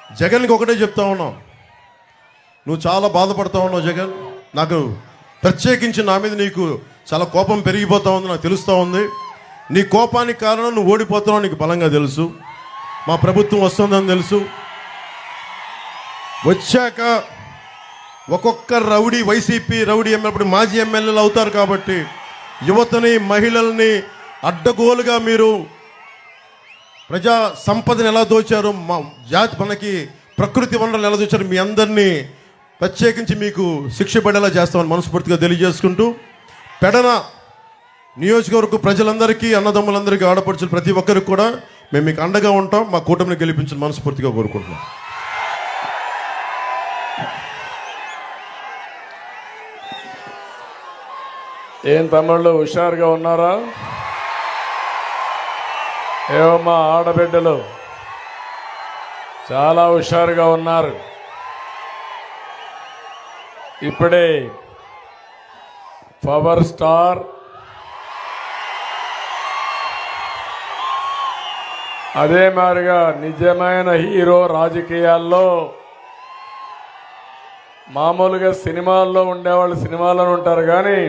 జగన్కి ఒకటే చెప్తా ఉన్నాం, నువ్వు చాలా బాధపడతా ఉన్నావు జగన్. నాకు ప్రత్యేకించి నా మీద నీకు చాలా కోపం పెరిగిపోతా ఉంది, నాకు తెలుస్తూ ఉంది. నీ కోపానికి కారణం నువ్వు ఓడిపోతున్నావు నీకు బలంగా తెలుసు. మా ప్రభుత్వం వస్తుందని తెలుసు. వచ్చాక ఒక్కొక్క రౌడీ, వైసీపీ రౌడీ ఎమ్మెల్యే మాజీ ఎమ్మెల్యేలు అవుతారు కాబట్టి యువతని, మహిళల్ని అడ్డగోలుగా మీరు ప్రజా సంపదను ఎలా దోచారు, మా జాతి మనకి ప్రకృతి వనరులు ఎలా దోచారు, మీ అందరినీ ప్రత్యేకించి మీకు శిక్ష పడేలా చేస్తామని మనస్ఫూర్తిగా తెలియజేసుకుంటూ, పెడన నియోజకవర్గ ప్రజలందరికీ, అన్నదమ్ములందరికీ, ఆడపడుచులు ప్రతి ఒక్కరికి కూడా మేము మీకు అండగా ఉంటాం. మా కూటమిని గెలిపించని మనస్ఫూర్తిగా కోరుకుంటున్నాం. ఏం తమ్ముళ్ళు హుషారుగా ఉన్నారా? ఏమమ్మా ఆడబిడ్డలు చాలా హుషారుగా ఉన్నారు. ఇప్పుడే పవర్ స్టార్ అదే మాదిరిగా నిజమైన హీరో రాజకీయాల్లో మామూలుగా సినిమాల్లో ఉండేవాళ్ళు సినిమాల్లో ఉంటారు, కానీ